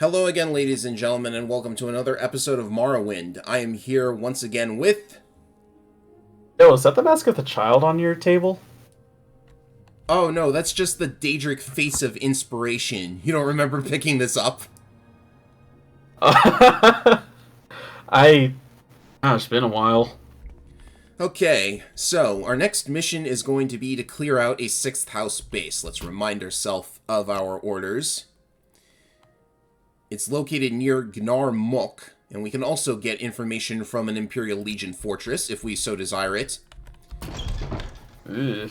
Hello again, ladies and gentlemen, and welcome to another episode of Morrowind. I am here once again with... Yo, is that the mask of the child on your table? Oh no, that's just the Daedric Face of Inspiration. You don't remember picking this up? It's been a while. Okay, so our next mission is going to be to clear out a 6th house base. Let's remind ourselves of our orders. It's located near Gnar Mok, and we can also get information from an Imperial Legion fortress if we so desire it. Ugh.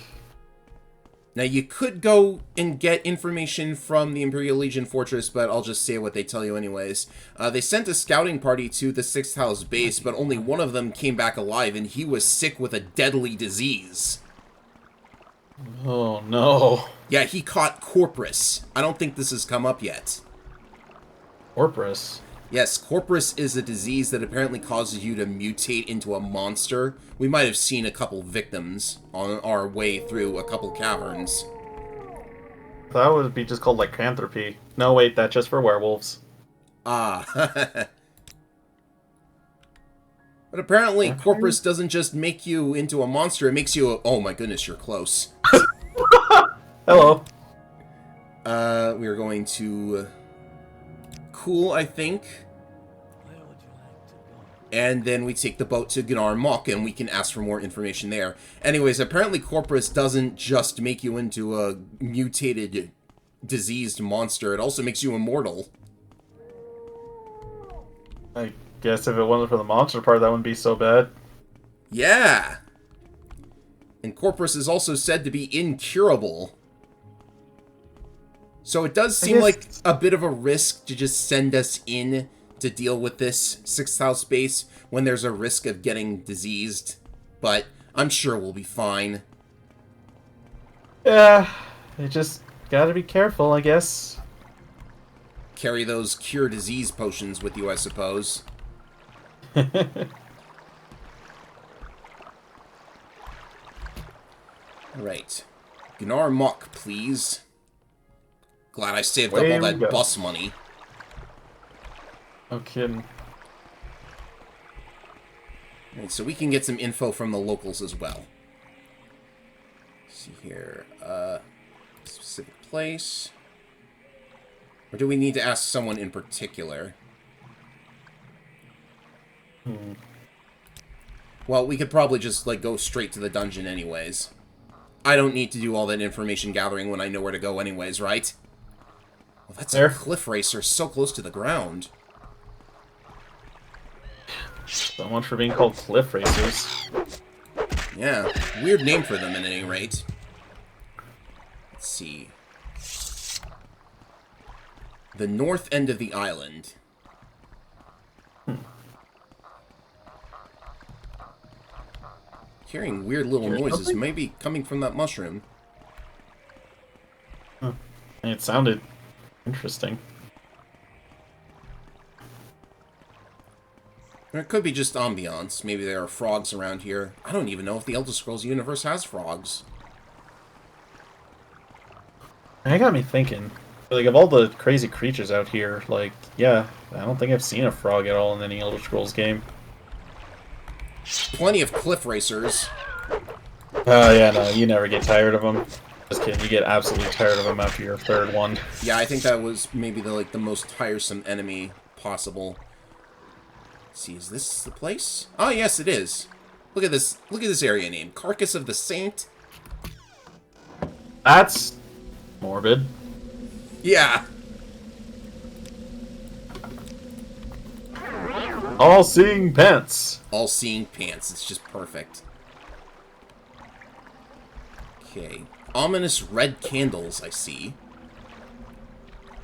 Now, you could go and get information from the Imperial Legion fortress, but I'll just say what they tell you anyways. They sent a scouting party to the 6th house base, but only one of them came back alive, and he was sick with a deadly disease. Oh, no. Yeah, he caught Corpus. I don't think this has come up yet. Corpus? Yes, Corpus is a disease that apparently causes you to mutate into a monster. We might have seen a couple victims on our way through a couple caverns. That would be just called lycanthropy. No, wait, that's just for werewolves. Ah. But apparently Corpus doesn't just make you into a monster, it makes you a... Oh my goodness, you're close. Hello. We are going to... Cool, I think. And then we take the boat to Gnar Mok, and we can ask for more information there. Anyways, apparently Corpus doesn't just make you into a mutated, diseased monster. It also makes you immortal. I guess if it wasn't for the monster part, that wouldn't be so bad. Yeah! And Corpus is also said to be incurable. So it does seem like a bit of a risk to just send us in to deal with this 6th house base when there's a risk of getting diseased. But I'm sure we'll be fine. Yeah, you just gotta be careful, I guess. Carry those cure disease potions with you, I suppose. Right. Gnar Mok, please. Glad I saved up all that bus money. No kidding. Right, so we can get some info from the locals as well. Let's see here. Specific place. Or do we need to ask someone in particular? Well, we could probably just, like, go straight to the dungeon anyways. I don't need to do all that information gathering when I know where to go anyways, right? Well, that's a cliff racer so close to the ground. So much for being called cliff racers. Yeah, weird name for them at any rate. Let's see. The north end of the island. Hearing weird little noises, maybe coming from that mushroom. It sounded interesting. Or it could be just ambiance. Maybe there are frogs around here. I don't even know if the Elder Scrolls universe has frogs. That got me thinking. Like, of all the crazy creatures out here, like, yeah, I don't think I've seen a frog at all in any Elder Scrolls game. Plenty of cliff racers. Oh, yeah, no, you never get tired of them. Just kidding, you get absolutely tired of them after your third one. Yeah, I think that was maybe the most tiresome enemy possible. Let's see, is this the place? Oh, yes, it is. Look at this area name. Carcass of the Saint. That's morbid. Yeah. All-seeing pants. All-seeing pants. It's just perfect. Okay. Ominous red candles, I see.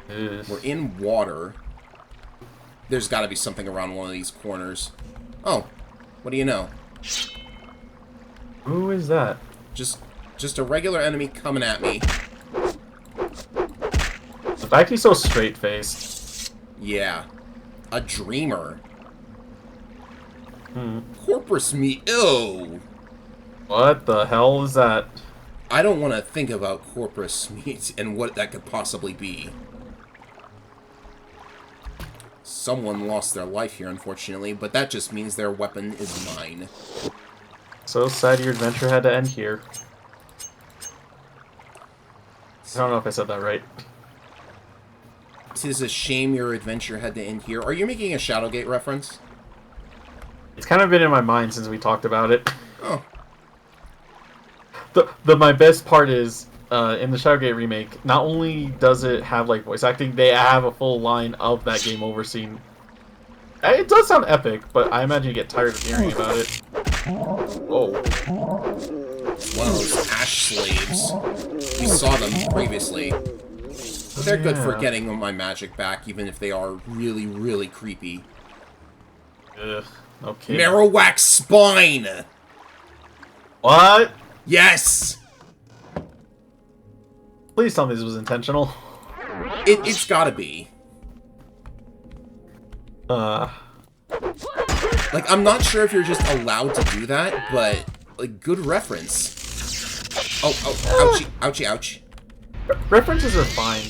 We're in water. There's got to be something around one of these corners. Oh, what do you know? Who is that? Just a regular enemy coming at me. The fact he's so straight-faced. Yeah. A dreamer. Corpus meat. Ew. What the hell is that? I don't want to think about corpus meat and what that could possibly be. Someone lost their life here, unfortunately, but that just means their weapon is mine. So sad your adventure had to end here. I don't know if I said that right. It is a shame your adventure had to end here. Are you making a Shadowgate reference? It's kind of been in my mind since we talked about it. Oh. My best part is, in the Shadowgate remake, not only does it have, like, voice acting, they have a full line of that game over scene. It does sound epic, but I imagine you get tired of hearing about it. Whoa. One of those ash slaves. We saw them previously. But they're good for getting my magic back, even if they are really, really creepy. Ugh, okay. Marrowak spine! What? Yes! Please tell me this was intentional. It's gotta be. Like, I'm not sure if you're just allowed to do that, but, like, good reference. Oh, ouchie, ouchie, ouch. References are fine.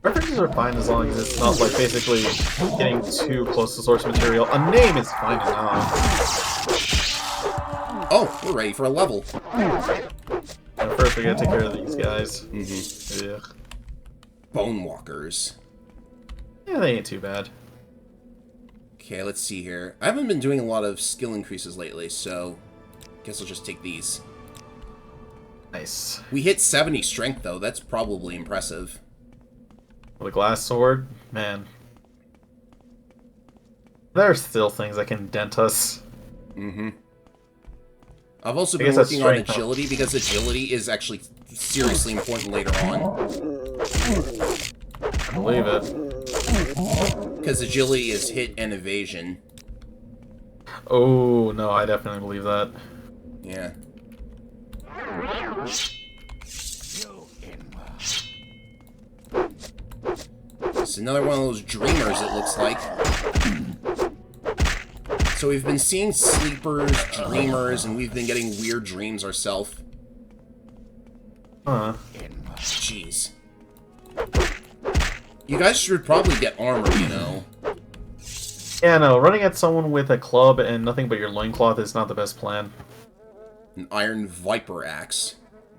References are fine as long as it's not, like, basically getting too close to source material. A name is fine enough. Oh, we're ready for a level. And first we gotta take care of these guys. Mm-hmm. Ugh. Bone walkers. Yeah, they ain't too bad. Okay, let's see here. I haven't been doing a lot of skill increases lately, so guess I'll just take these. Nice. We hit 70 strength, though. That's probably impressive. With a glass sword? Man. There are still things that can dent us. Mm-hmm. I've also been working on agility, because agility is actually seriously important later on. I believe it. Because agility is hit and evasion. Oh, no, I definitely believe that. Yeah. It's another one of those dreamers, it looks like. So we've been seeing sleepers, dreamers, and we've been getting weird dreams ourselves. Huh. Jeez. You guys should probably get armor, you know. Yeah, no, running at someone with a club and nothing but your loincloth is not the best plan. An iron viper axe.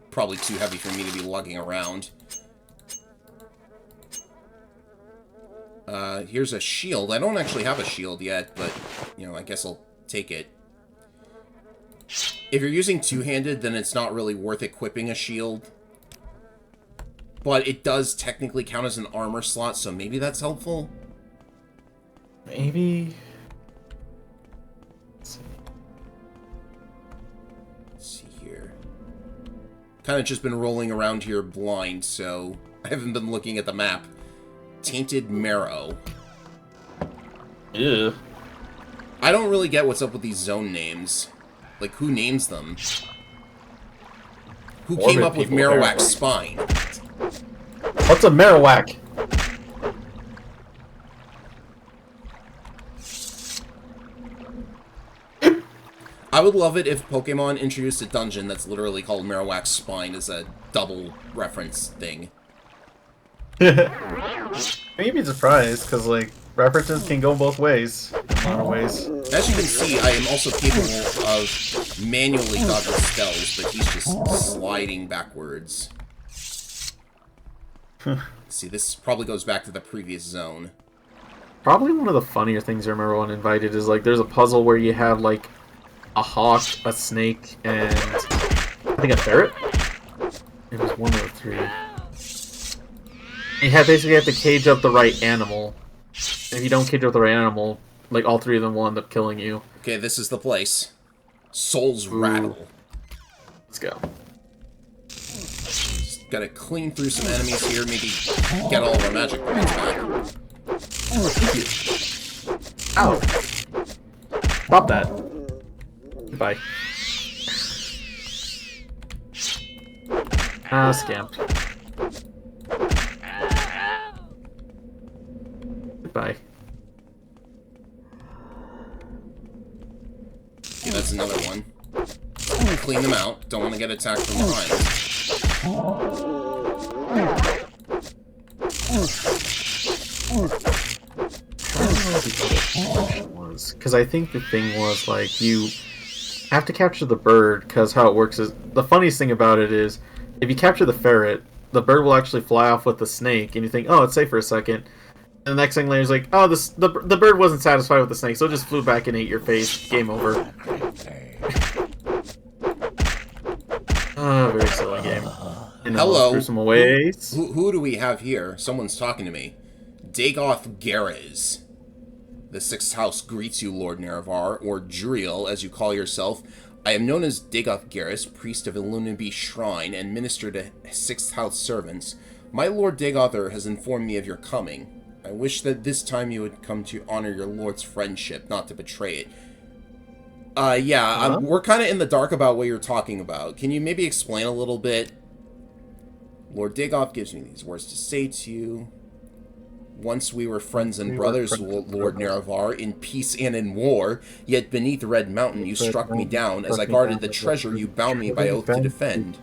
Probably too heavy for me to be lugging around. Here's a shield. I don't actually have a shield yet, but, you know, I guess I'll take it. If you're using two-handed, then it's not really worth equipping a shield. But it does technically count as an armor slot, so maybe that's helpful. Maybe... Let's see here. Kind of just been rolling around here blind, so I haven't been looking at the map. Tainted Marrow. Ew. I don't really get what's up with these zone names. Like, who names them? Who came up with Marrowak's spine? What's a Marrowak? I would love it if Pokemon introduced a dungeon that's literally called Marrowak's Spine as a double reference thing. Maybe surprised, because, like, references can go both ways. In a lot of ways. As you can see, I am also capable of manually dodging spells, but he's just sliding backwards. See, this probably goes back to the previous zone. Probably one of the funnier things I remember when Invited is, like, there's a puzzle where you have, like, a hawk, a snake, and I think a ferret? It was one of the three. You basically have to cage up the right animal. And if you don't cage up the right animal, like, all three of them will end up killing you. Okay, this is the place. Souls Rattle. Let's go. Just gotta clean through some enemies here, maybe get all of our magic points back. Oh, thank you. Ow. Stop that. Goodbye. Ah, scamp. Goodbye. Okay, that's another one. Clean them out. Don't want to get attacked from behind. Because I think the thing was, like, you have to capture the bird, because how it works is... The funniest thing about it is, if you capture the ferret, the bird will actually fly off with the snake, and you think, oh, it's safe for a second. And the next thing later is like, oh, the bird wasn't satisfied with the snake, so it just flew back and ate your face. Game over. Very silly game. In Hello. gruesome ways. Who do we have here? Someone's talking to me. Dagoth Garez. The Sixth House greets you, Lord Nerevar, or Juriel, as you call yourself. I am known as Dagoth Garez, priest of Illuminabe Shrine, and minister to Sixth House servants. My Lord Dagother has informed me of your coming. I wish that this time you would come to honor your Lord's friendship, not to betray it. We're kind of in the dark about what you're talking about. Can you maybe explain a little bit? Lord Dagoth gives me these words to say to you. Once we were friends and brothers, Lord Nerevar, in peace and in war, yet beneath Red Mountain you struck me down as I guarded the treasure you bound me by oath to defend.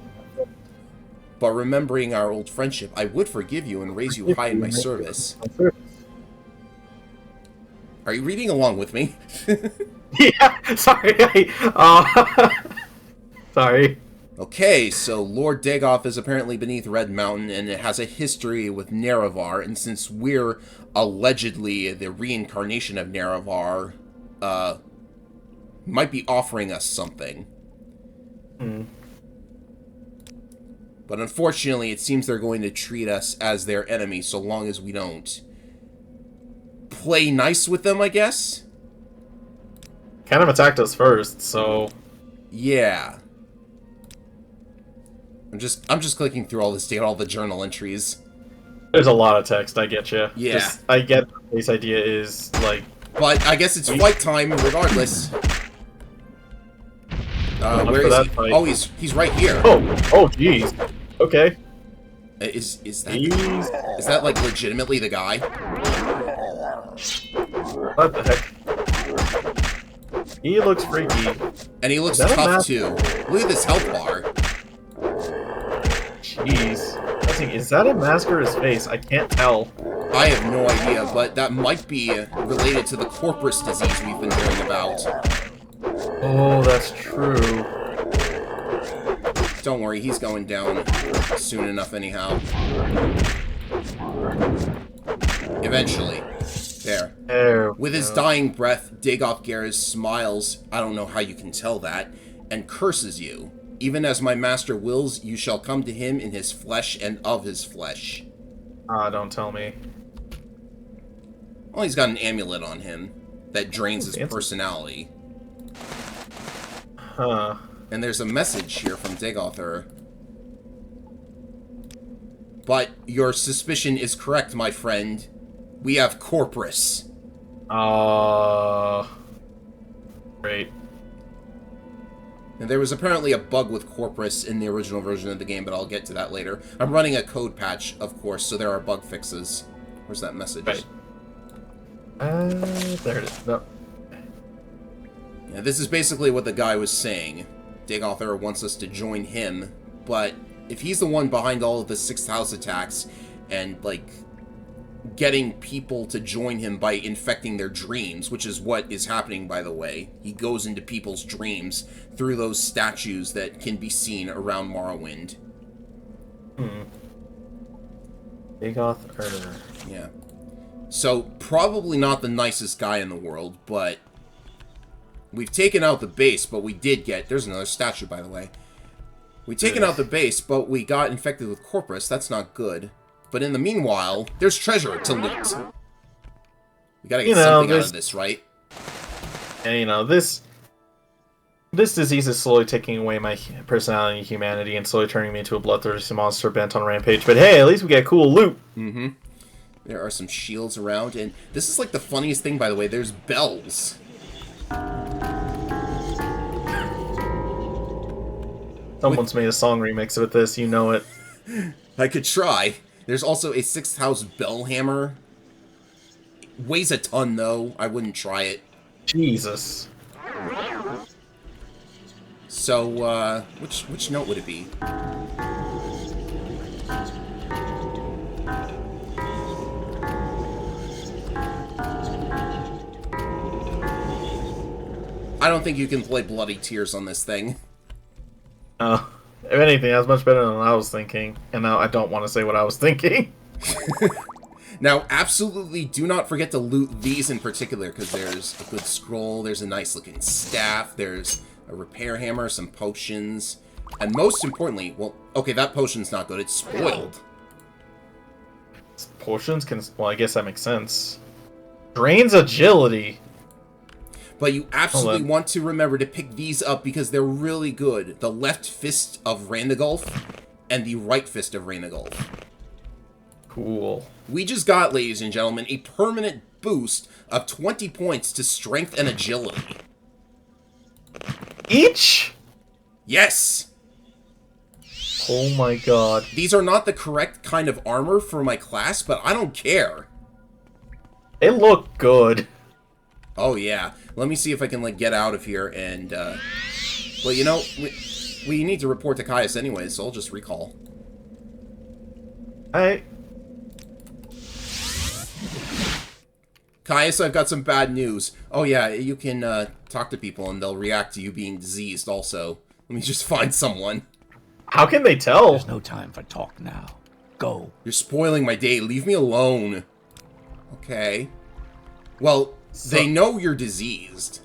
But remembering our old friendship, I would forgive you and raise you high in my service. Are you reading along with me? Yeah, sorry. Sorry. Okay, so Lord Dagoth is apparently beneath Red Mountain, and it has a history with Nerevar, and since we're allegedly the reincarnation of Nerevar, might be offering us something. But unfortunately, it seems they're going to treat us as their enemy so long as we don't play nice with them, I guess? Kind of attacked us first, so... Yeah. I'm just clicking through all this to get all the journal entries. There's a lot of text, I get you. Yeah. I get the base idea is, like... But I guess it's fight time, regardless. Where is he? Fight. Oh, he's right here. Oh, jeez. Okay. Is that like legitimately the guy? What the heck? He looks freaky. And he looks tough too. Look at this health bar. Jeez. Is that a mask or his face? I can't tell. I have no idea, but that might be related to the corpus disease we've been hearing about. Oh, that's true. Don't worry, he's going down soon enough anyhow. Eventually. There. With his dying breath, Dagoth Garez smiles, I don't know how you can tell that, and curses you. Even as my master wills, you shall come to him in his flesh and of his flesh. Don't tell me. Well, he's got an amulet on him that drains his personality. Huh. And there's a message here from Dagother. But your suspicion is correct, my friend. We have Corpus. Great. And there was apparently a bug with Corpus in the original version of the game, but I'll get to that later. I'm running a code patch, of course, so there are bug fixes. Where's that message? Right. There it is. No. Yeah, this is basically what the guy was saying. Dagother wants us to join him, but if he's the one behind all of the Sixth House attacks and, like, getting people to join him by infecting their dreams, which is what is happening, by the way. He goes into people's dreams through those statues that can be seen around Morrowind. Dagoth. Yeah. So, probably not the nicest guy in the world, but we've taken out the base, but we did get... There's another statue, by the way. We've taken out the base, but we got infected with Corpus. That's not good. But in the meanwhile, there's treasure to loot. We gotta get something out of this, right? And, this disease is slowly taking away my personality and humanity and slowly turning me into a bloodthirsty monster bent on a rampage. But hey, at least we get cool loot. Mm-hmm. There are some shields around, and this is like the funniest thing, by the way. There's bells. Someone's made a song remix with this, you know it. I could try. There's also a Sixth House bell hammer. It weighs a ton, though. I wouldn't try it. Jesus. So, which note would it be? I don't think you can play Bloody Tears on this thing. If anything, that's much better than I was thinking. And now I don't want to say what I was thinking. Now, absolutely do not forget to loot these in particular, because there's a good scroll, there's a nice-looking staff, there's a repair hammer, some potions, and most importantly, well, okay, that potion's not good, it's spoiled. Potions can... Well, I guess that makes sense. Drains agility. But you absolutely want to remember to pick these up because they're really good. The left fist of Randagulf and the right fist of Randagulf. Cool. We just got, ladies and gentlemen, a permanent boost of 20 points to strength and agility. Each? Yes! Oh my god. These are not the correct kind of armor for my class, but I don't care. They look good. Oh yeah. Let me see if I can, like, get out of here and, well, you know, we need to report to Caius anyways, so I'll just recall. Caius, I've got some bad news. Oh yeah, you can, talk to people and they'll react to you being diseased also. Let me just find someone. How can they tell? There's no time for talk now. Go. You're spoiling my day. Leave me alone. Okay. Well, they know you're diseased.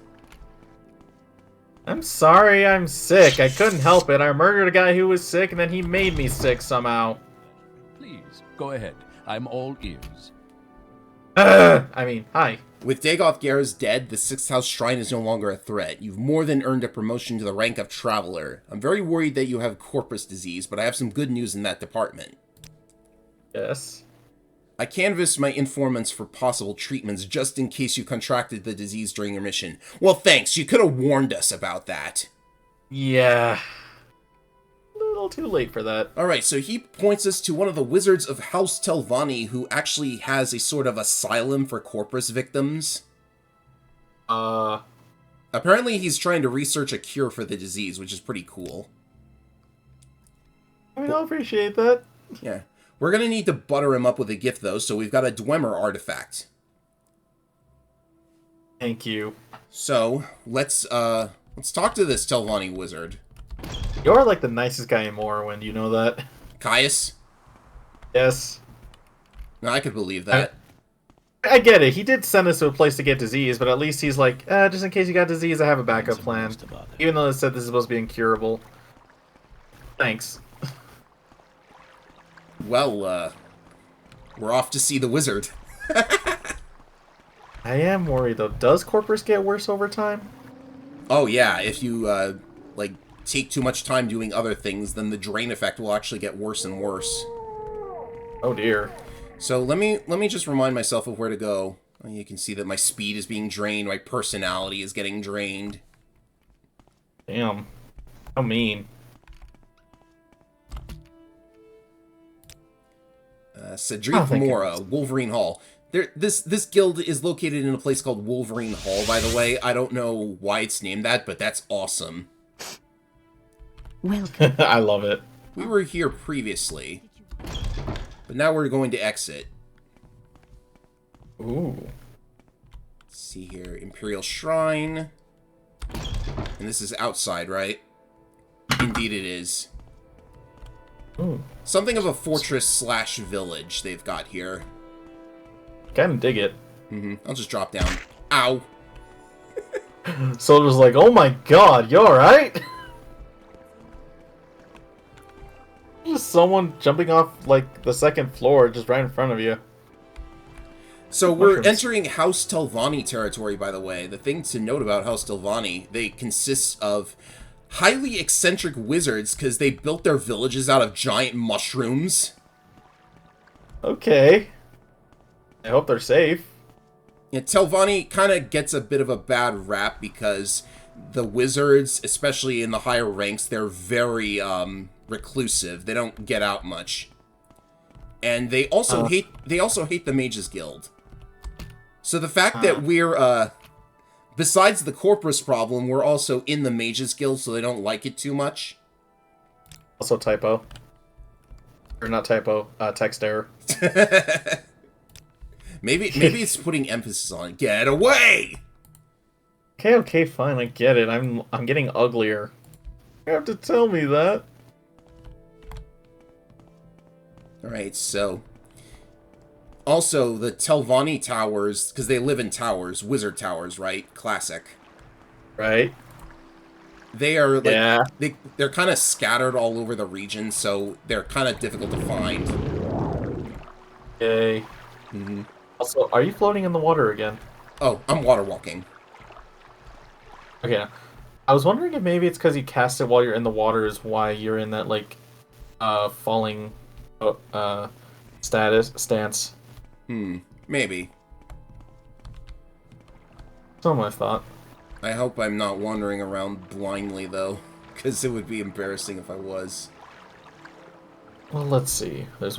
I'm sorry I'm sick. I couldn't help it. I murdered a guy who was sick and then he made me sick somehow. Please, go ahead. I'm all ears. I mean, hi. With Dagoth Gera's dead, the 6th House Shrine is no longer a threat. You've more than earned a promotion to the rank of Traveler. I'm very worried that you have corpus disease, but I have some good news in that department. Yes. I canvassed my informants for possible treatments just in case you contracted the disease during your mission. Well, thanks. You could have warned us about that. Yeah. A little too late for that. Alright, so he points us to one of the wizards of House Telvanni who actually has a sort of asylum for corpus victims. Apparently he's trying to research a cure for the disease, which is pretty cool. I mean, I'll appreciate that. Yeah. We're gonna need to butter him up with a gift, though, so we've got a Dwemer artifact. Thank you. So, let's talk to this Telvanni wizard. You're like the nicest guy in Morrowind, you know that? Caius? Yes. No, I could believe that. I get it. He did send us to a place to get disease, but at least he's like, just in case you got disease, I have a backup plan. Even though it said this is supposed to be incurable. Thanks. Well, we're off to see the wizard. I am worried, though. Does Corpus get worse over time? Oh, yeah. If you, like, take too much time doing other things, then the drain effect will actually get worse and worse. Oh, dear. So let me just remind myself of where to go. You can see that my speed is being drained, my personality is getting drained. Damn. How mean. Cedric Mora, Wolverine Hall. This guild is located in a place called Wolverine Hall, by the way. I don't know why it's named that, but that's awesome. Welcome. I love it. We were here previously, but now we're going to exit. Ooh. Let's see here. Imperial Shrine. And this is outside, right? Indeed it is. Ooh. Something of a fortress/village they've got here. Kinda dig it. I'll just drop down. Ow. Soldier's like, oh my god, you alright? Just someone jumping off, like, the second floor just right in front of you. So we're entering House Telvanni territory, by the way. The thing to note about House Telvanni, they consist of highly eccentric wizards because they built their villages out of giant mushrooms. Okay. I hope they're safe. Yeah, Telvanni kind of gets a bit of a bad rap because the wizards, especially in the higher ranks, they're very reclusive. They don't get out much. And they also hate the Mages Guild. So the fact that we're besides the Corpus problem, we're also in the Mages Guild, so they don't like it too much. Also typo. Or not typo, text error. Maybe it's putting emphasis on it. Get away! Okay, fine, I get it. I'm getting uglier. You have to tell me that. Alright, so... Also, the Telvanni towers, because they live in towers, wizard towers, right? Classic. Right? They are, like... Yeah. They're kind of scattered all over the region, so they're kind of difficult to find. Okay. Also, are you floating in the water again? Oh, I'm water walking. Okay. I was wondering if maybe it's because you cast it while you're in the water is why you're in that, like, falling, stance. Maybe. So I thought. I hope I'm not wandering around blindly, though, because it would be embarrassing if I was. Well, let's see. There's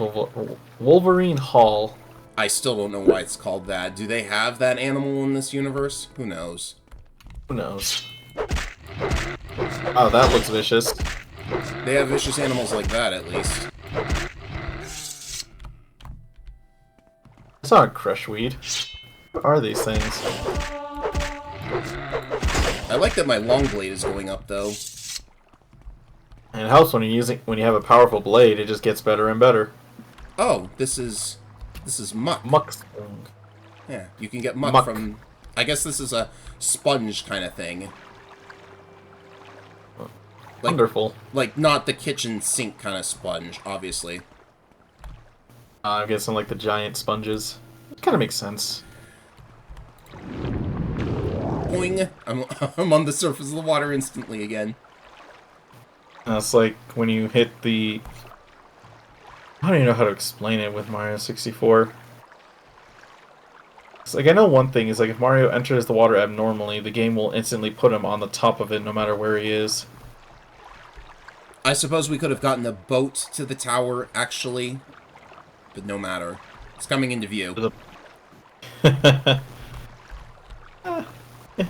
Wolverine Hall. I still don't know why it's called that. Do they have that animal in this universe? Who knows? Who knows? Oh, that looks vicious. They have vicious animals like that, at least. It's not a crushweed. What are these things? I like that my long blade is going up, though. And it helps when when you have a powerful blade. It just gets better and better. Oh, this is muck. Muck. Yeah, you can get muck from... I guess this is a sponge kind of thing. Like, Wonderful. Like, not the kitchen sink kind of sponge, obviously. I'm guessing like the giant sponges. It kind of makes sense. Boing! I'm on the surface of the water instantly again. It's like when you hit the... I don't even know how to explain it with Mario 64. It's like, I know one thing is like if Mario enters the water abnormally, the game will instantly put him on the top of it no matter where he is. I suppose we could have gotten a boat to the tower, actually. But no matter. It's coming into view. Yeah,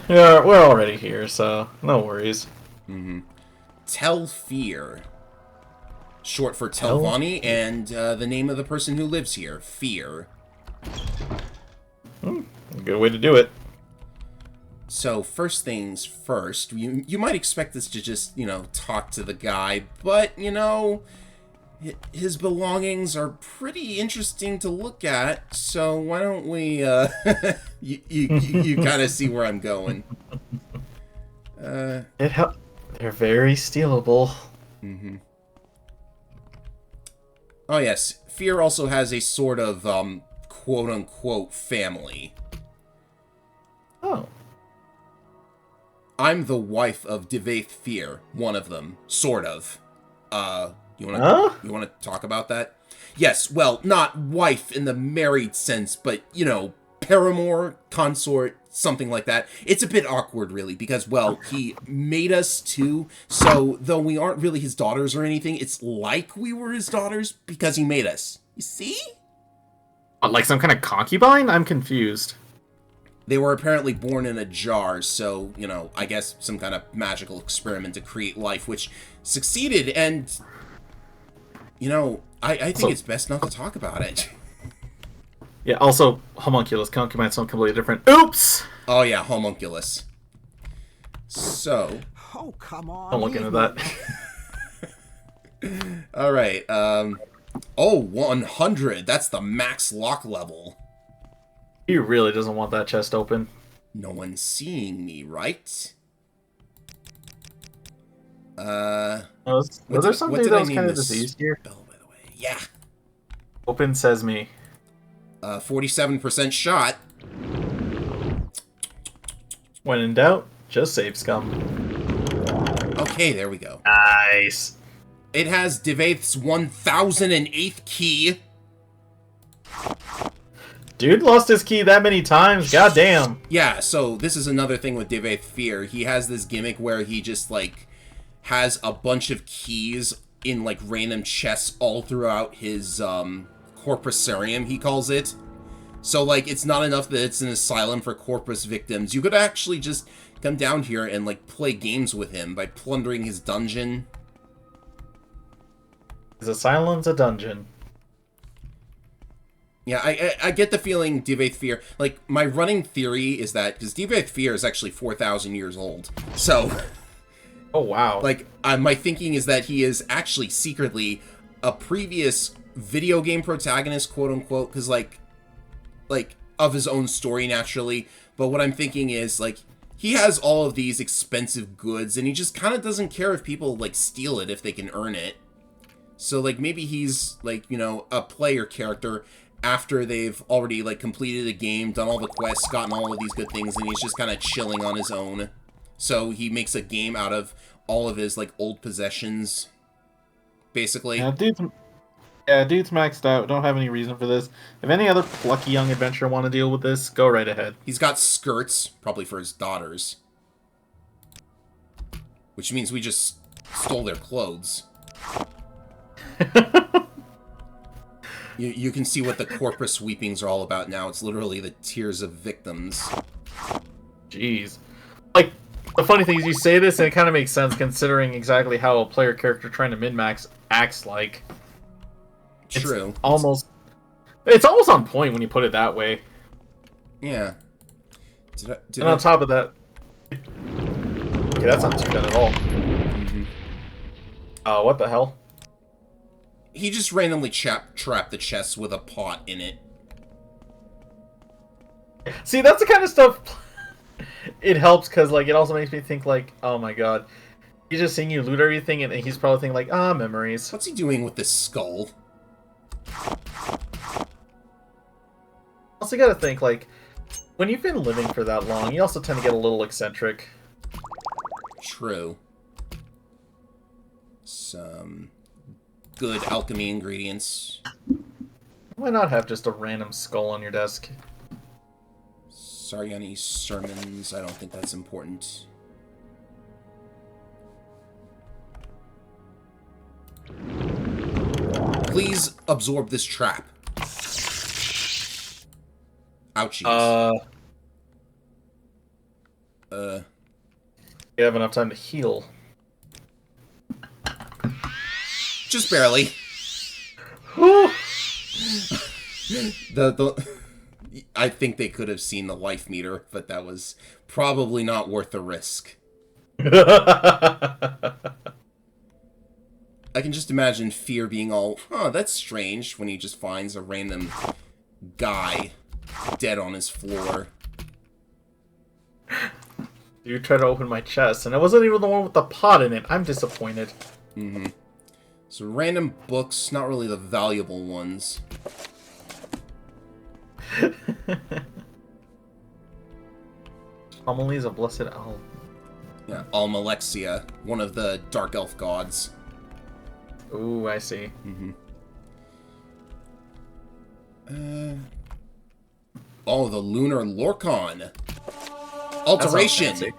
we're already here, so no worries. Telfear. Short for Telvanni, and the name of the person who lives here. Fear. Good way to do it. So, first things first, you might expect us to just, talk to the guy, but, his belongings are pretty interesting to look at, so why don't we, you kind of see where I'm going. They're very stealable. Oh yes, Fear also has a sort of, quote-unquote family. Oh. I'm the wife of Devaith Fear, one of them, sort of. You wanna talk about that? Yes, well, not wife in the married sense, but, paramour, consort, something like that. It's a bit awkward, really, because, well, he made us too, so though we aren't really his daughters or anything, it's like we were his daughters because he made us. You see? Like some kind of concubine? I'm confused. They were apparently born in a jar, so, I guess some kind of magical experiment to create life, which succeeded, and, I think it's best not to talk about it. Yeah, also, homunculus, concubines sound completely different. Oops! Oh yeah, homunculus. So... Oh, come on. Don't look into that. Alright, oh, 100! That's the max lock level. He really doesn't want that chest open. No one's seeing me, right? Was there something that was kind of diseased here? Spell, by the way. Yeah. Open Sesame. 47% shot. When in doubt, just save scum. Okay, there we go. Nice. It has Devaith's 1008th key. Dude lost his key that many times. Goddamn. Yeah, so this is another thing with Devaith Fear. He has this gimmick where he just, has a bunch of keys in, random chests all throughout his, corpusarium, he calls it. So, it's not enough that it's an asylum for corpus victims. You could actually just come down here and, play games with him by plundering his dungeon. His asylum's a dungeon. Yeah, I get the feeling Divaith Fear... Like, my running theory is that... Because Divaith Fear is actually 4,000 years old. So... Oh, wow. Like, my thinking is that he is actually secretly a previous video game protagonist, quote-unquote, because, like, of his own story, naturally. But what I'm thinking is, like, he has all of these expensive goods, and he just kind of doesn't care if people, like, steal it if they can earn it. So, like, maybe he's, like, you know, a player character after they've already, like, completed a game, done all the quests, gotten all of these good things, and he's just kind of chilling on his own. So he makes a game out of all of his, like, old possessions, basically. Dude's maxed out. Don't have any reason for this. If any other plucky young adventurer want to deal with this, go right ahead. He's got skirts, probably for his daughters. Which means we just stole their clothes. You can see what the corpus sweepings are all about now. It's literally the tears of victims. Jeez. Like, the funny thing is you say this and it kind of makes sense considering exactly how a player character trying to min-max acts like. True. It's almost on point when you put it that way. Yeah. And on top of that... Okay, that's not too bad at all. Mm-hmm. What the hell? He just randomly trapped the chest with a pot in it. See, that's the kind of stuff... It helps because, like, it also makes me think, like, oh my god. He's just seeing you loot everything and he's probably thinking, like, memories. What's he doing with this skull? Also, you gotta think, like, when you've been living for that long, you also tend to get a little eccentric. True. Some good alchemy ingredients. Why not have just a random skull on your desk? Saryani's sermons, I don't think that's important. Please absorb this trap. Ouchies. You have enough time to heal. Just barely. I think they could have seen the life meter, but that was probably not worth the risk. I can just imagine Fear being all, that's strange, when he just finds a random guy dead on his floor. You tried to open my chest, and it wasn't even the one with the pot in it. I'm disappointed. Mm-hmm. So random books, not really the valuable ones. Homilies of Blessed Owl. Yeah, Almalexia, one of the Dark Elf gods. Ooh, I see. Mm-hmm. Oh, the Lunar Lorcan. Alteration.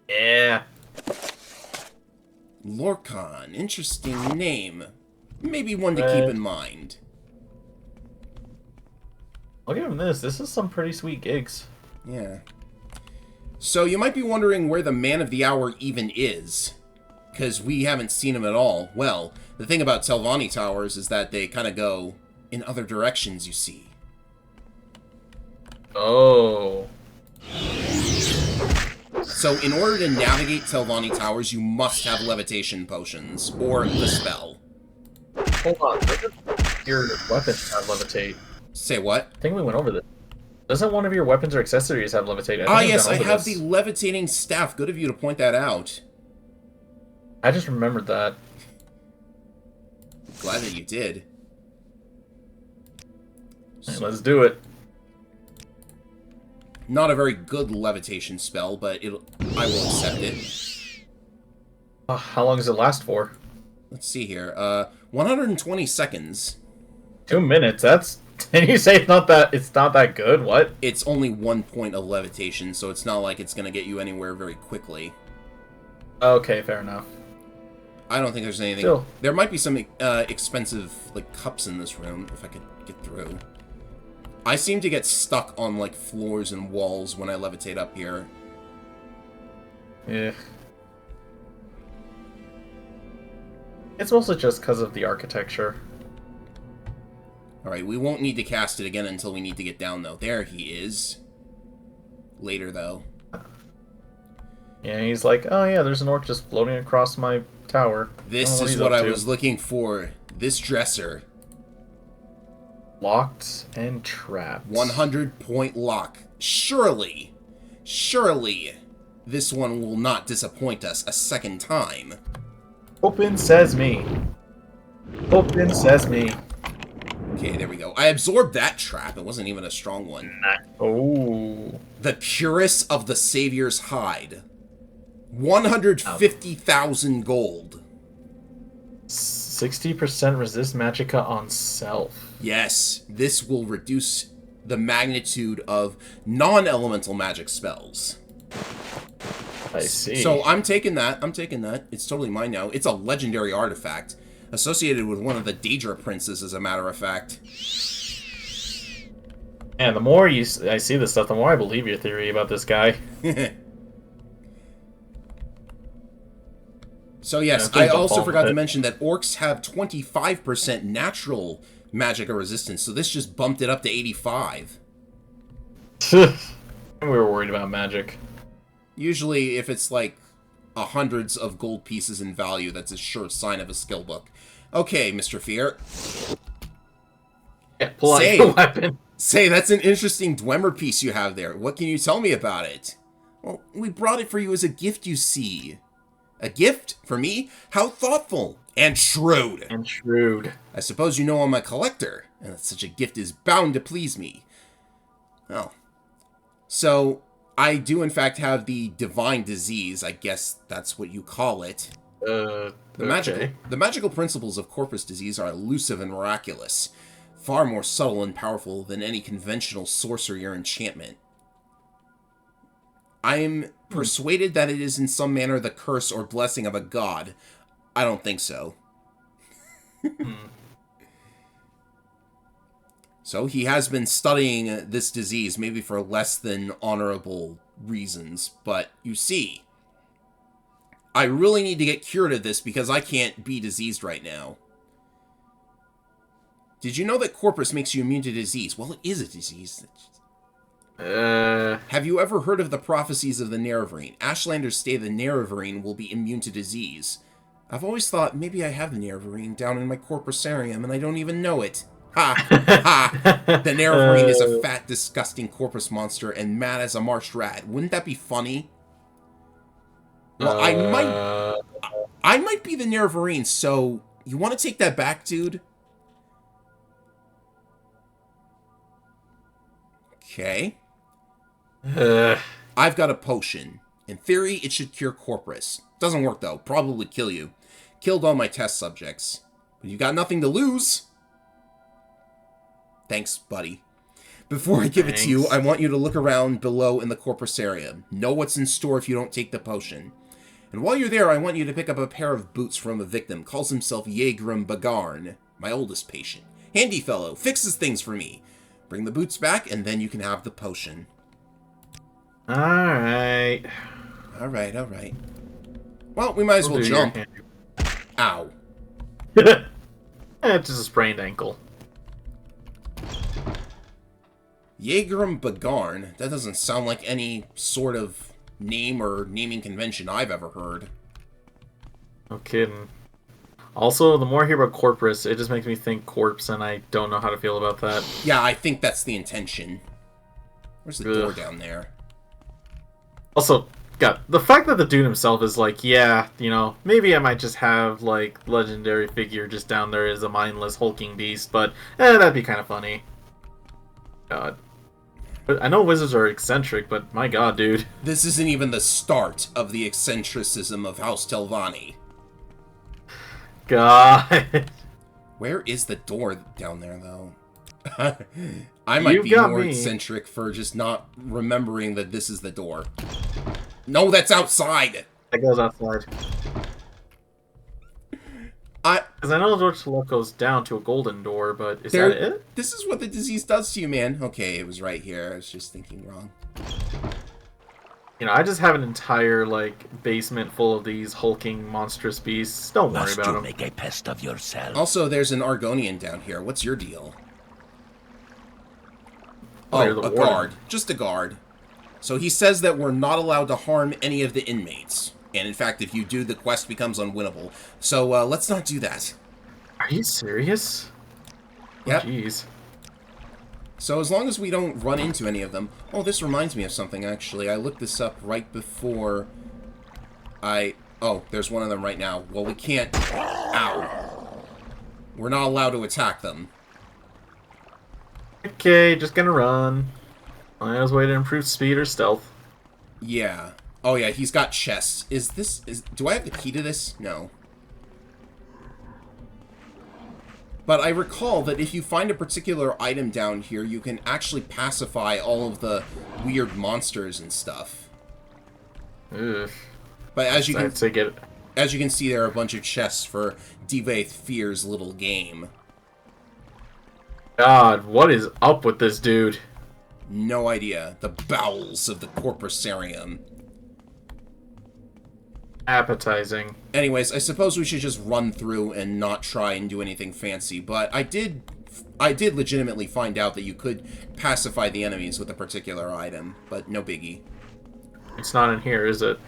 Yeah. Lorcan, interesting name. Maybe one to keep in mind. Look at this. This is some pretty sweet gigs. Yeah. So you might be wondering where the Man of the Hour even is, because we haven't seen him at all. Well, the thing about Telvanni Towers is that they kind of go in other directions, you see. Oh. So in order to navigate Telvanni Towers, you must have levitation potions, or the spell. Hold on. Your weapons have levitate. Say what? I think we went over this. Doesn't one of your weapons or accessories have levitate? Ah, yes, I have the levitating staff. Good of you to point that out. I just remembered that. Glad that you did. Right, let's do it. Not a very good levitation spell, but I will accept it. How long does it last for? Let's see here. 120 seconds. 2 minutes. That's. And you say it's not that good? What? It's only 1 point of levitation, so it's not like it's gonna get you anywhere very quickly. Okay, fair enough. I don't think there's anything. Still. There might be some expensive like cups in this room if I could get through. I seem to get stuck on like floors and walls when I levitate up here. Yeah. It's mostly just because of the architecture. Alright, we won't need to cast it again until we need to get down, though. There he is. Later, though. Yeah, he's like, oh yeah, there's an orc just floating across my tower. This is what I was looking for. This dresser. Locked and trapped. 100-point lock. Surely, this one will not disappoint us a second time. Open sesame. Open sesame. Okay, there we go. I absorbed that trap. It wasn't even a strong one. Oh. The Curus of the Savior's Hide. 150,000 gold. 60% resist magicka on self. Yes, this will reduce the magnitude of non-elemental magic spells. I see. So I'm taking that. It's totally mine now. It's a legendary artifact. Associated with one of the Daedra princes, as a matter of fact. And the more I see this stuff, the more I believe your theory about this guy. So yes, I also forgot to mention that orcs have 25% natural magicka resistance, so this just bumped it up to 85. We were worried about magic. Usually, if it's like hundreds of gold pieces in value, that's a sure sign of a skill book. Okay, Mr. Fear. Yeah, pull out your weapon. Say, that's an interesting Dwemer piece you have there. What can you tell me about it? Well, we brought it for you as a gift, you see. A gift? For me? How thoughtful. And shrewd. And shrewd. I suppose you know I'm a collector, and that such a gift is bound to please me. Well, so I do in fact have the divine disease, I guess that's what you call it. The magical principles of corpus disease are elusive and miraculous, far more subtle and powerful than any conventional sorcery or enchantment. I am persuaded that it is in some manner the curse or blessing of a god. I don't think so. So he has been studying this disease, maybe for less than honorable reasons, but you see, I really need to get cured of this because I can't be diseased right now. Did you know that corpus makes you immune to disease? Well, it is a disease. Have you ever heard of the prophecies of the Nerevarine? Ashlanders say the Nerevarine will be immune to disease. I've always thought maybe I have the Nerevarine down in my corpusarium and I don't even know it. Ha! Ha! The Nerevarine is a fat, disgusting corpus monster and mad as a marsh rat. Wouldn't that be funny? Well, I might be the Nerevarine, so you want to take that back, dude? Okay. I've got a potion. In theory, it should cure corpus. Doesn't work, though. Probably kill you. Killed all my test subjects. But you got nothing to lose. Thanks, buddy. Before I give it to you, I want you to look around below in the corpus area. Know what's in store if you don't take the potion. And while you're there, I want you to pick up a pair of boots from a victim. Calls himself Yegrim Bagarn, my oldest patient. Handy fellow. Fixes things for me. Bring the boots back, and then you can have the potion. Alright. Alright. Well, we might as well jump. Ow. It's just a sprained ankle. Yegrim Bagarn? That doesn't sound like any sort of name or naming convention I've ever heard. No kidding. Also, the more I hear about corpus, it just makes me think corpse, and I don't know how to feel about that. Yeah, I think that's the intention. Where's the door down there? Also, God, the fact that the dude himself is like, yeah, you know, maybe I might just have, like, legendary figure just down there as a mindless hulking beast, but, that'd be kind of funny. God. But I know wizards are eccentric, but my god, dude. This isn't even the start of the eccentricism of House Telvanni. God. Where is the door down there, though? I might be more eccentric for just not remembering that this is the door. No, that's outside! That goes outside. Because I know the door to the left goes down to a golden door, but is that it? This is what the disease does to you, man. Okay, it was right here. I was just thinking wrong. You know, I just have an entire, like, basement full of these hulking, monstrous beasts. Don't worry about them. Make a pest of yourself. Also, there's an Argonian down here. What's your deal? you're Oh, the a warden. guard. Just a guard. So he says that we're not allowed to harm any of the inmates. And in fact, if you do, the quest becomes unwinnable. So let's not do that. Are you serious? Yep. Oh, jeez. So as long as we don't run into any of them... Oh, this reminds me of something, actually. I looked this up right before Oh, there's one of them right now. Well, we can't... Ow. We're not allowed to attack them. Okay, just gonna run. Only way to improve speed or stealth. Yeah. Oh, yeah, he's got chests. Do I have the key to this? No. But I recall that if you find a particular item down here, you can actually pacify all of the weird monsters and stuff. Ugh. But as you can see, there are a bunch of chests for Divaith Fear's little game. God, what is up with this dude? No idea. The bowels of the Corpusarium. Appetizing. Anyways, I suppose we should just run through and not try and do anything fancy, but I did legitimately find out that you could pacify the enemies with a particular item, but no biggie. It's not in here, is it?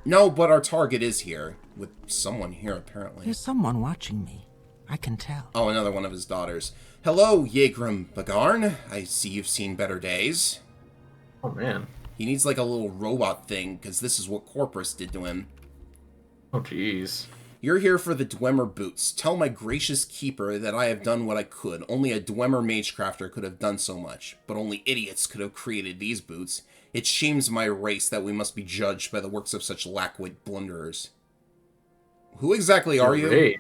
No, but our target is here, with someone here apparently. There's someone watching me. I can tell. Oh, another one of his daughters. Hello, Yegrim Bagarn. I see you've seen better days. Oh, man. He needs like a little robot thing, because this is what Corpus did to him. Oh, jeez. You're here for the Dwemer boots. Tell my gracious keeper that I have done what I could. Only a Dwemer magecrafter could have done so much, but only idiots could have created these boots. It shames my race that we must be judged by the works of such lackwit blunderers. Who exactly are you? Great.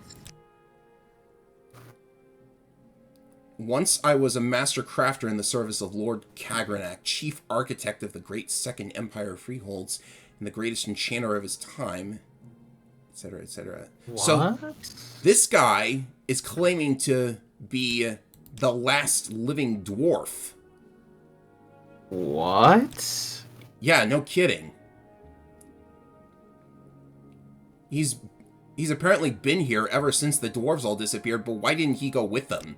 Once I was a master crafter in the service of Lord Kagranak, chief architect of the great Second Empire freeholds, and the greatest enchanter of his time, etc., etc. So, this guy is claiming to be the last living dwarf. What? Yeah, no kidding. He's apparently been here ever since the dwarves all disappeared, but why didn't he go with them?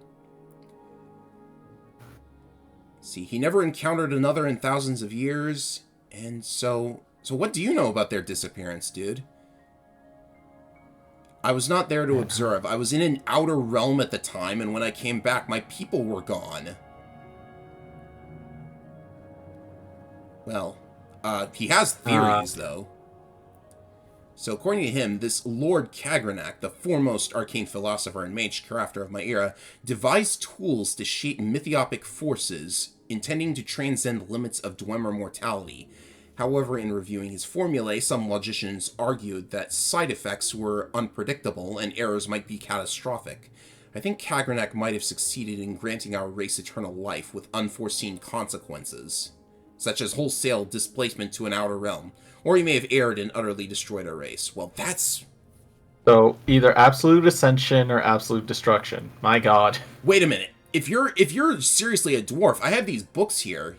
See, he never encountered another in thousands of years, and so what do you know about their disappearance, dude? I was not there to observe. I was in an outer realm at the time, and when I came back, my people were gone. Well, he has theories, though. So, according to him, this Lord Kagranak, the foremost arcane philosopher and mage crafter of my era, devised tools to shape mythiopic forces, intending to transcend the limits of Dwemer mortality. However, in reviewing his formulae, some logicians argued that side effects were unpredictable and errors might be catastrophic. I think Kagranak might have succeeded in granting our race eternal life with unforeseen consequences, such as wholesale displacement to an outer realm. Or he may have erred and utterly destroyed our race. Well, that's... So, either absolute ascension or absolute destruction. My god. Wait a minute. If you're seriously a dwarf, I have these books here.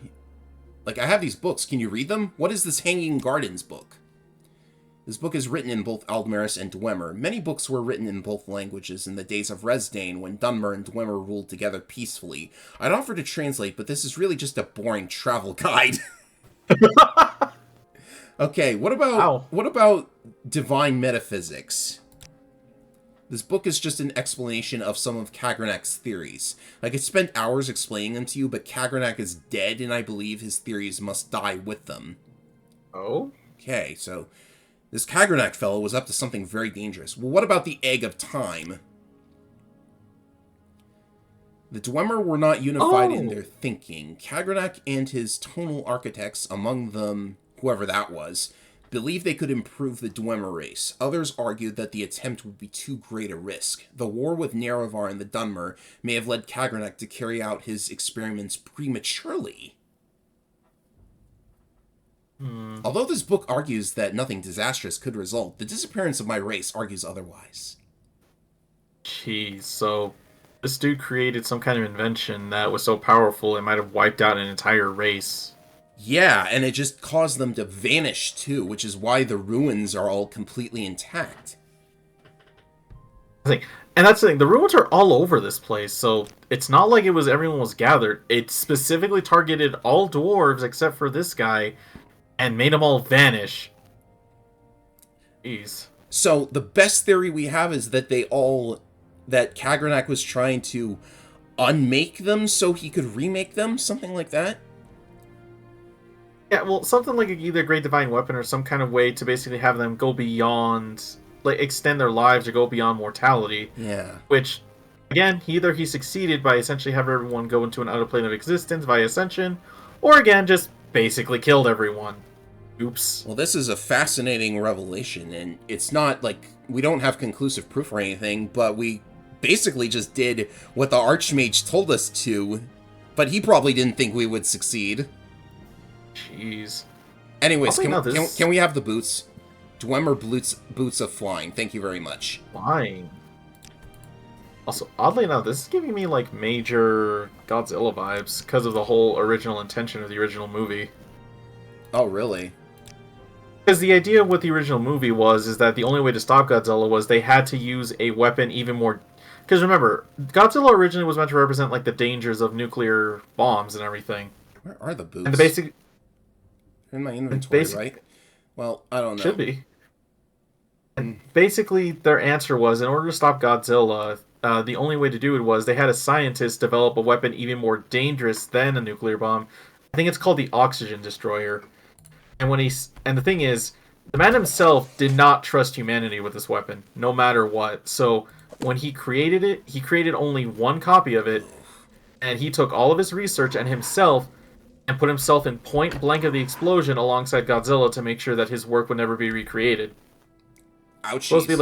Like, I have these books. Can you read them? What is this Hanging Gardens book? This book is written in both Aldmeris and Dwemer. Many books were written in both languages in the days of Resdain, when Dunmer and Dwemer ruled together peacefully. I'd offer to translate, but this is really just a boring travel guide. Okay, what about divine metaphysics? This book is just an explanation of some of Kagranak's theories. I could spend hours explaining them to you, but Kagranak is dead, and I believe his theories must die with them. Oh? Okay, so this Kagranak fellow was up to something very dangerous. Well, what about the Egg of Time? The Dwemer were not unified in their thinking. Kagranak and his tonal architects, among them whoever that was, believed they could improve the Dwemer race. Others argued that the attempt would be too great a risk. The war with Nerevar and the Dunmer may have led Kagranak to carry out his experiments prematurely. Although this book argues that nothing disastrous could result, the disappearance of my race argues otherwise. Jeez, so this dude created some kind of invention that was so powerful it might have wiped out an entire race. Yeah, and it just caused them to vanish too, which is why the ruins are all completely intact. I think And that's the thing, the ruins are all over this place, so it's not like everyone was gathered. It specifically targeted all dwarves except for this guy, and made them all vanish. Jeez. So the best theory we have is that that Kagranak was trying to unmake them so he could remake them, something like that. Yeah, well, something like either a Great Divine Weapon or some kind of way to basically have them go beyond, like, extend their lives or go beyond mortality. Yeah. Which, again, either he succeeded by essentially having everyone go into an outer plane of existence via ascension, or again, just basically killed everyone. Oops. Well, this is a fascinating revelation, and it's not like we don't have conclusive proof or anything, but we basically just did what the Archmage told us to, but he probably didn't think we would succeed. Jeez. Anyways, can we have the boots? Dwemer boots of flying. Thank you very much. Flying. Also, oddly enough, this is giving me, like, major Godzilla vibes because of the whole original intention of the original movie. Oh, really? Because the idea of what the original movie is that the only way to stop Godzilla was they had to use a weapon even more... Because remember, Godzilla originally was meant to represent, like, the dangers of nuclear bombs and everything. Where are the boots? And the basic... In my inventory, right? Well, I don't know. Should be. And basically, their answer was, in order to stop Godzilla, the only way to do it was they had a scientist develop a weapon even more dangerous than a nuclear bomb. I think it's called the Oxygen Destroyer. And the thing is, the man himself did not trust humanity with this weapon, no matter what. So when he created it, he created only one copy of it, and he took all of his research and himself and put himself in point blank of the explosion alongside Godzilla to make sure that his work would never be recreated. Ouch. It's supposed to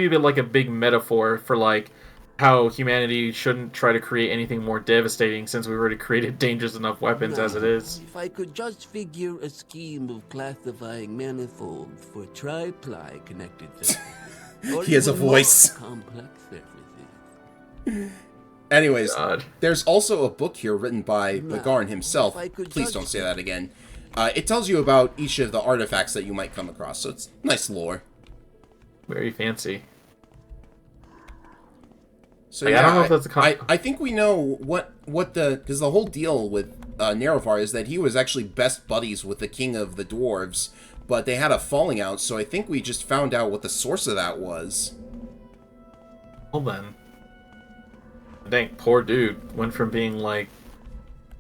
be like a big metaphor for, like, how humanity shouldn't try to create anything more devastating since we've already created dangerous enough weapons as it is. If I could just figure a scheme of classifying manifolds for tri-ply connected surfaces. He has a voice. Complex surfaces. Anyways, God. There's also a book here written by Bagarn himself. Please don't say that again. It tells you about each of the artifacts that you might come across, so it's nice lore. Very fancy. So Like, yeah, I don't know if that's I think we know because the whole deal with Nerovar is that he was actually best buddies with the king of the dwarves, but they had a falling out, so I think we just found out what the source of that was. Well then. Dang, poor dude went from being like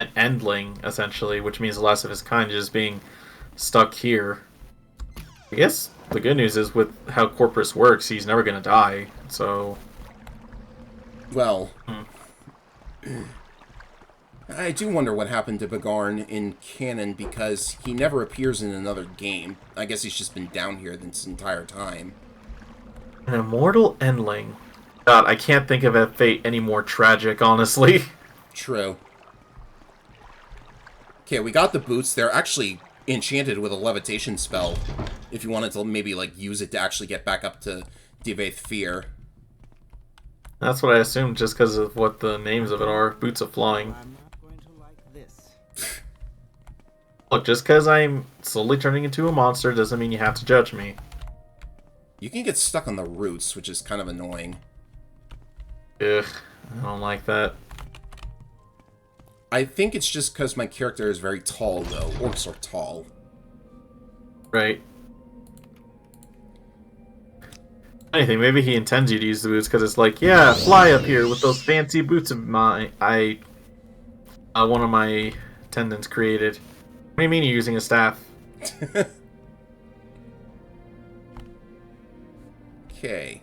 an endling, essentially, which means the last of his kind, to just being stuck here. I guess the good news is with how Corpus works, he's never gonna die, so... Well, I do wonder what happened to Bagarn in canon, because he never appears in another game. I guess he's just been down here this entire time. An immortal endling. God, I can't think of a fate any more tragic, honestly. True. Okay, we got the boots. They're actually enchanted with a levitation spell. If you wanted to maybe, like, use it to actually get back up to Divaith Fear. That's what I assumed, just because of what the names of it are. Boots of Flying. I'm not going to like this. Look, just because I'm slowly turning into a monster doesn't mean you have to judge me. You can get stuck on the roots, which is kind of annoying. Ugh, I don't like that. I think it's just because my character is very tall, though. Orcs are tall. Right. Anything, maybe he intends you to use the boots because it's like, yeah, fly up here with those fancy boots of mine. One of my attendants created. What do you mean you're using a staff? Okay.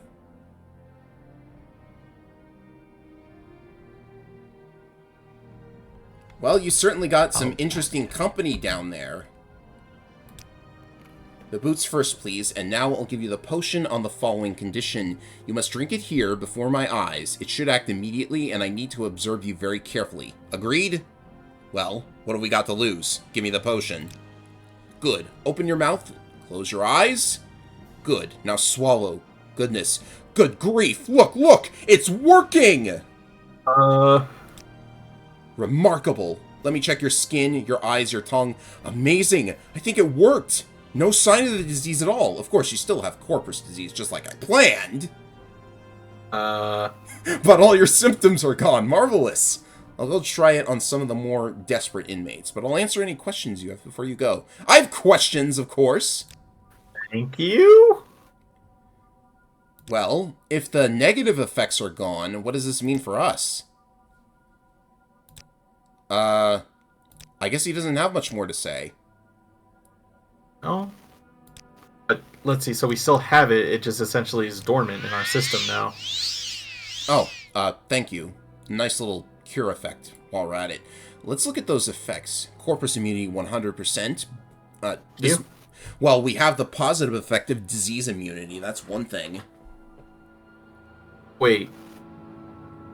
Well, you certainly got some interesting company down there. The boots first, please, and now I'll give you the potion on the following condition. You must drink it here, before my eyes. It should act immediately, and I need to observe you very carefully. Agreed? Well, what have we got to lose? Give me the potion. Good. Open your mouth. Close your eyes. Good. Now swallow. Goodness. Good grief! Look! It's working! Remarkable. Let me check your skin, your eyes, your tongue. Amazing. I think it worked. No sign of the disease at all. Of course, you still have corpus disease, just like I planned. But all your symptoms are gone. Marvelous. I'll go try it on some of the more desperate inmates, but I'll answer any questions you have before you go. I have questions, of course. Thank you. Well, if the negative effects are gone, what does this mean for us? I guess he doesn't have much more to say. No. But let's see. So we still have it. It just essentially is dormant in our system now. Oh, thank you. Nice little cure effect while we're at it. Let's look at those effects. Corpus immunity 100%. Well, we have the positive effect of disease immunity. That's one thing. Wait.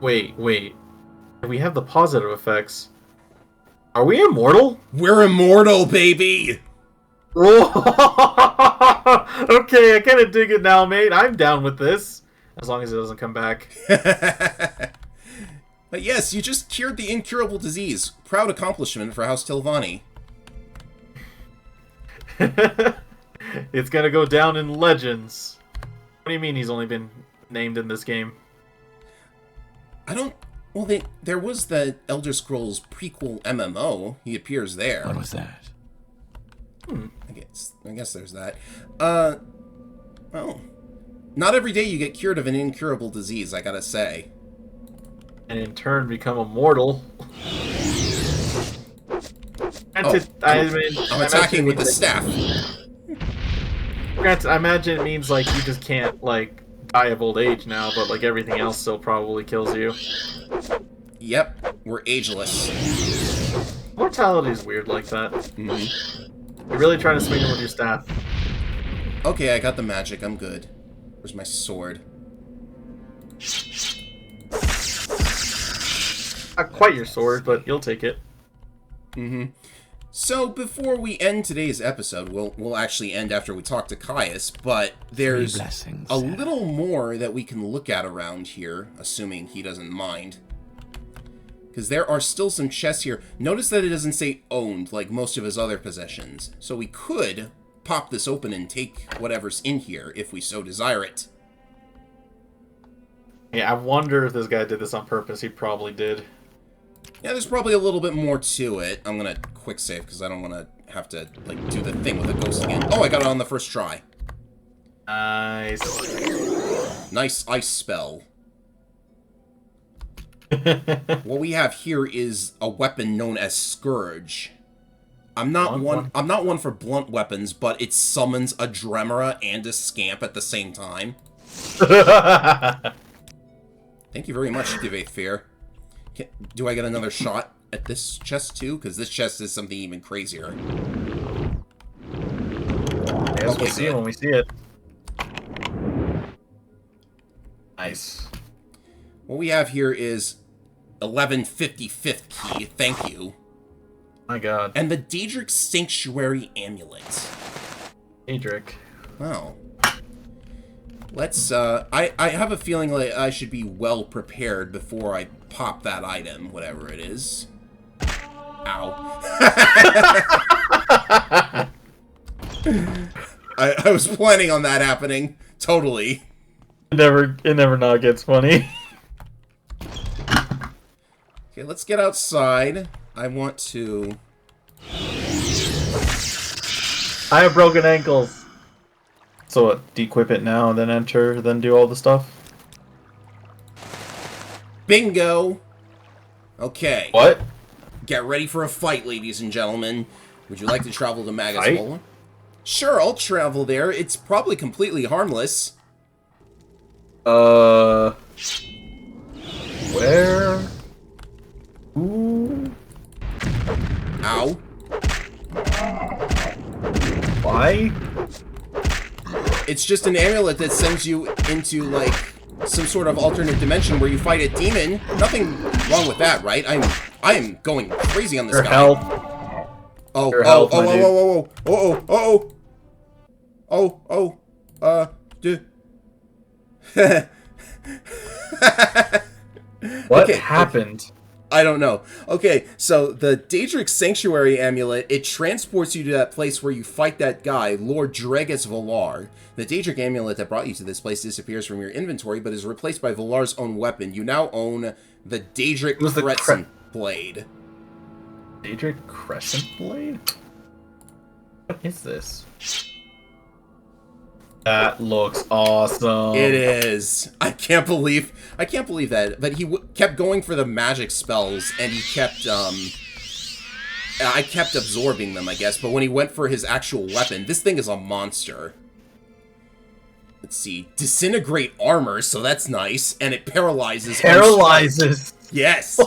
We have the positive effects. Are we immortal? We're immortal, baby! Okay, I kind of dig it now, mate. I'm down with this. As long as it doesn't come back. But yes, you just cured the incurable disease. Proud accomplishment for House Tilvani. It's gonna go down in legends. What do you mean he's only been named in this game? I don't... Well, there was the Elder Scrolls prequel MMO. He appears there. What was that? I guess there's that. Well... Not every day you get cured of an incurable disease, I gotta say. And in turn become immortal. Oh, I'm attacking with the staff. Granted, I imagine it means, like, you just can't, like, die of old age now, but, like, everything else still probably kills you. Yep, we're ageless. Mortality is weird like that. Mm-hmm. You're really trying to swing it with your staff. Okay, I got the magic. I'm good. Where's my sword? Not quite your sword, but you'll take it. Mm-hmm. So, before we end today's episode, we'll actually end after we talk to Caius, but there's a little more that we can look at around here, assuming he doesn't mind. Because there are still some chests here. Notice that it doesn't say owned, like most of his other possessions. So we could pop this open and take whatever's in here, if we so desire it. Yeah, I wonder if this guy did this on purpose. He probably did. Yeah, there's probably a little bit more to it. I'm gonna quick save, because I don't want to have to, like, do the thing with the ghost again. Oh, I got it on the first try. Nice. Nice ice spell. What we have here is a weapon known as Scourge. I'm not one for blunt weapons, but it summons a Dremora and a Scamp at the same time. Thank you very much, Give a Fear. Do I get another shot at this chest too? Because this chest is something even crazier. I guess we'll see it when we see it. Nice. What we have here is 1155th key. Thank you. My god. And the Daedric Sanctuary Amulet. Daedric. Wow. Let's, I have a feeling like I should be well prepared before I pop that item, whatever it is. Ow. I was planning on that happening. Totally. It never not gets funny. Okay, let's get outside. I want to... I have broken ankles. So what, de-equip it now, then enter, then do all the stuff? Bingo! Okay. What? Get ready for a fight, ladies and gentlemen. Would you like to travel to Magus Hole? Sure, I'll travel there. It's probably completely harmless. Where? Ooh. Ow. Why? It's just an amulet that sends you into, like, some sort of alternate dimension where you fight a demon. Nothing wrong with that, right? I am going crazy on this guy. Health. Oh, Your oh, health, oh, my oh, dude. oh, oh, oh, oh, oh, oh, dude. What Okay, happened? I don't know. Okay, so the Daedric Sanctuary Amulet, it transports you to that place where you fight that guy, Lord Dregas Valar. The Daedric Amulet that brought you to this place disappears from your inventory, but is replaced by Valar's own weapon. You now own the Daedric Crescent Blade. Daedric Crescent Blade? What is this? That looks awesome. It is. I can't believe that. But he kept going for the magic spells, and he kept, I kept absorbing them, I guess. But when he went for his actual weapon, this thing is a monster. Let's see. Disintegrate armor, so that's nice. And it paralyzes. Paralyzes. Yes.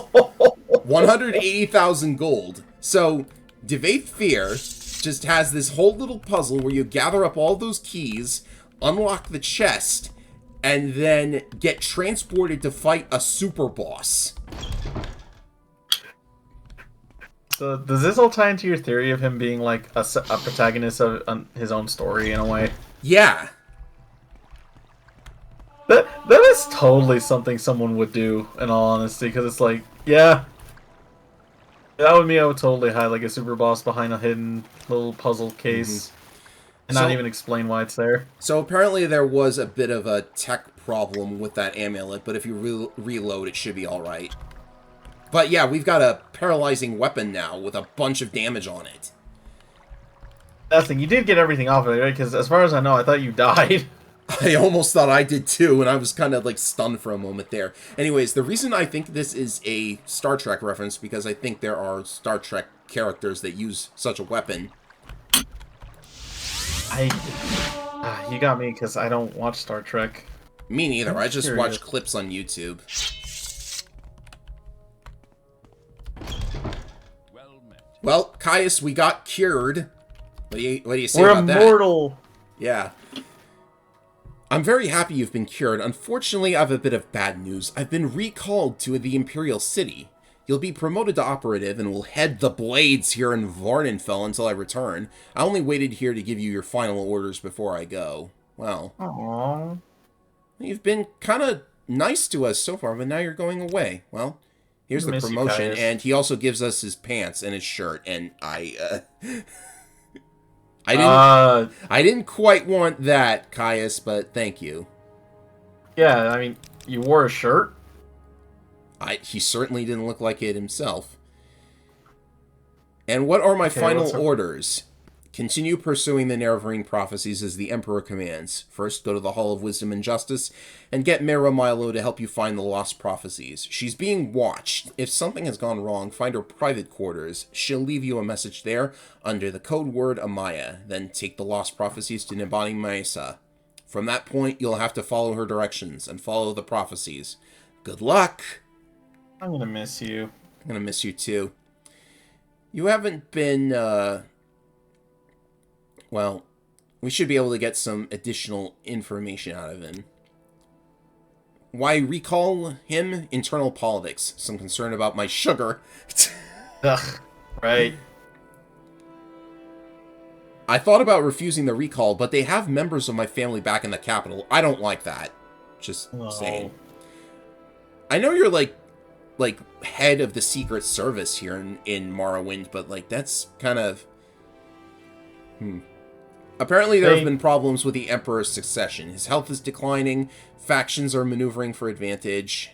180,000 gold. So, Devaith Fear just has this whole little puzzle where you gather up all those keys, unlock the chest, and then get transported to fight a super boss. So does this all tie into your theory of him being like a protagonist of his own story in a way? Yeah. That is totally something someone would do, in all honesty, because it's like, yeah. That would mean I would totally hide like a super boss behind a hidden little puzzle case and not even explain why it's there. So apparently there was a bit of a tech problem with that amulet, but if you reload, it should be alright. But yeah, we've got a paralyzing weapon now with a bunch of damage on it. That's the thing, you did get everything off of it, right? Because as far as I know, I thought you died. I almost thought I did too, and I was kind of like stunned for a moment there. Anyways, the reason I think this is a Star Trek reference, because I think there are Star Trek characters that use such a weapon. You got me, because I don't watch Star Trek. Me neither, I just curious. watch clips on YouTube. Well, Caius, we got cured. What do you say about that? We're immortal! Yeah. I'm very happy you've been cured. Unfortunately, I have a bit of bad news. I've been recalled to the Imperial City. You'll be promoted to operative and will head the blades here in Varnenfell until I return. I only waited here to give you your final orders before I go. Well, Aww. You've been kind of nice to us so far, but now you're going away. Well, here's the promotion, and he also gives us his pants and his shirt, and I didn't quite want that, Caius, but thank you. Yeah, I mean, you wore a shirt? He certainly didn't look like it himself. And what are my final orders? Continue pursuing the Nerevarine prophecies as the Emperor commands. First, go to the Hall of Wisdom and Justice, and get Mira Milo to help you find the lost prophecies. She's being watched. If something has gone wrong, find her private quarters. She'll leave you a message there, under the code word Amaya. Then take the lost prophecies to Nibani Maesa. From that point, you'll have to follow her directions, and follow the prophecies. Good luck! I'm gonna miss you. I'm gonna miss you too. You haven't been, well, we should be able to get some additional information out of him. Why recall him? Internal politics. Some concern about my sugar. Ugh, right. I thought about refusing the recall, but they have members of my family back in the capital. I don't like that. Just saying. I know you're like head of the Secret Service here in Morrowind, but like that's kind of Apparently there have been problems with the Emperor's succession. His health is declining, factions are maneuvering for advantage.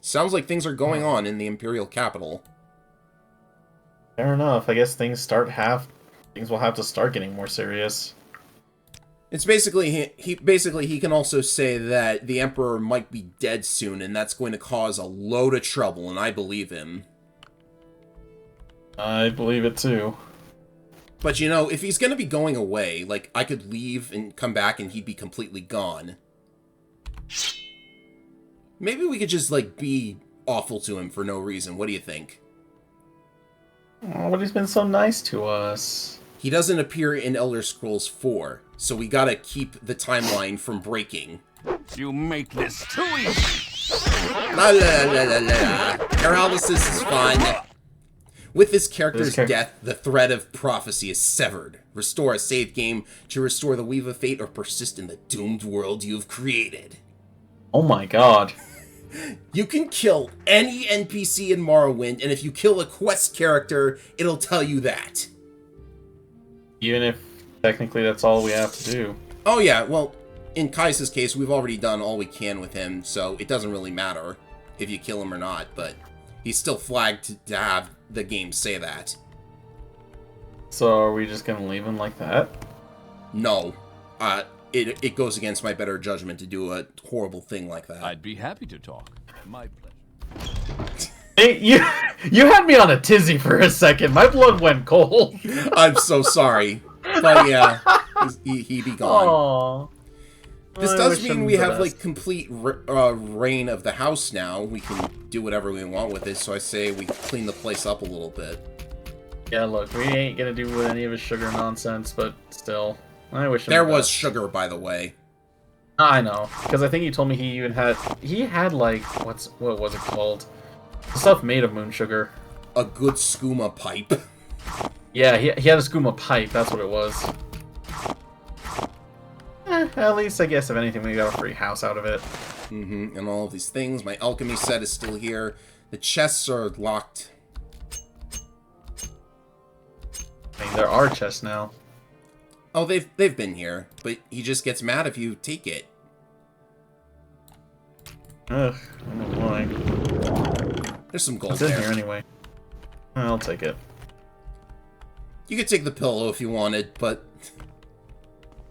Sounds like things are going on in the Imperial capital. Fair enough. I guess things will have to start getting more serious. It's basically he can also say that the Emperor might be dead soon, and that's going to cause a load of trouble, and I believe him. I believe it too. But you know, if he's going to be going away, like I could leave and come back and he'd be completely gone. Maybe we could just like be awful to him for no reason. What do you think? Oh, but he's been so nice to us. He doesn't appear in Elder Scrolls 4, so we gotta keep the timeline from breaking. You make this too easy. La la la la la. Paralysis is fun. With this character's death, the thread of prophecy is severed. Restore a save game to restore the Weave of Fate or persist in the doomed world you've created. Oh my god. You can kill any NPC in Morrowind, and if you kill a quest character, it'll tell you that. Even if technically that's all we have to do. Oh yeah, well, in Kai's case, we've already done all we can with him, so it doesn't really matter if you kill him or not, but he's still flagged to have the game say that. So are we just gonna leave him like that? No. It goes against my better judgment to do a horrible thing like that. I'd be happy to talk. My pleasure. Hey, you had me on a tizzy for a second. My blood went cold. I'm so sorry. But yeah, he be gone. Aww. This I does wish mean him we the have, best. like, complete reign of the house now. We can do whatever we want with it, so I say we clean the place up a little bit. Yeah, look, we ain't gonna do any of his sugar nonsense, but still, I wish him There the was best. sugar, by the way. I know, because I think he told me he had like what was it called? Stuff made of moon sugar. A good skooma pipe. Yeah, he had a skooma pipe. That's what it was. At least I guess if anything, we got a free house out of it. Mm-hmm. And all of these things. My alchemy set is still here. The chests are locked. I mean, there are chests now. Oh, they've been here, but he just gets mad if you take it. Ugh, I don't know why. There's some gold It's in there. here anyway. I'll take it. You could take the pillow if you wanted, but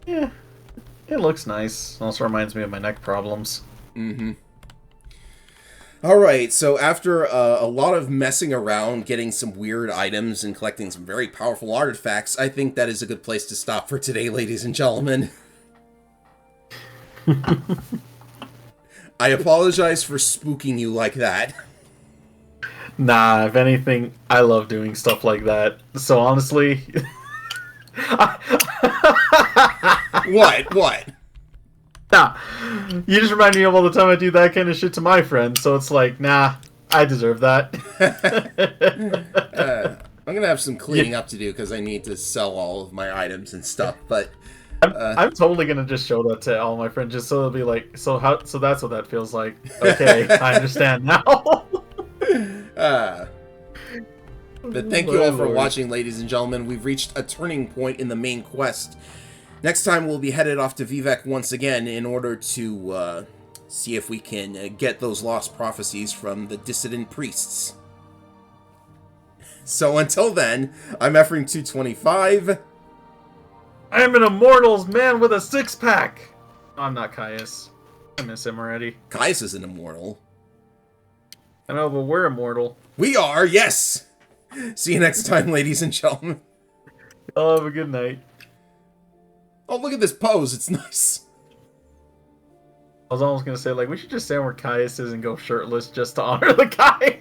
Yeah, it looks nice. Also reminds me of my neck problems. mm-hmm. Alright, so after a lot of messing around, getting some weird items, and collecting some very powerful artifacts, I think that is a good place to stop for today, ladies and gentlemen. I apologize for spooking you like that. Nah, if anything, I love doing stuff like that. So honestly... What? Nah, you just remind me of all the time I do that kind of shit to my friends, so it's like, nah, I deserve that. I'm gonna have some cleaning up to do because I need to sell all of my items and stuff, but... I'm totally gonna just show that to all my friends, just so they'll be like, so that's what that feels like. Okay, I understand now. But thank you all for watching, ladies and gentlemen. We've reached a turning point in the main quest. Next time, we'll be headed off to Vivek once again in order to see if we can get those lost prophecies from the dissident priests. So until then, I'm Ephraim225. I am an Immortals man with a six-pack! I'm not Caius. I miss him already. Caius is an immortal. I know, but we're immortal. We are, yes! See you next time, ladies and gentlemen. Y'all have a good night. Oh, look at this pose. It's nice. I was almost gonna say, like, we should just stand where Caius is and go shirtless just to honor the guy.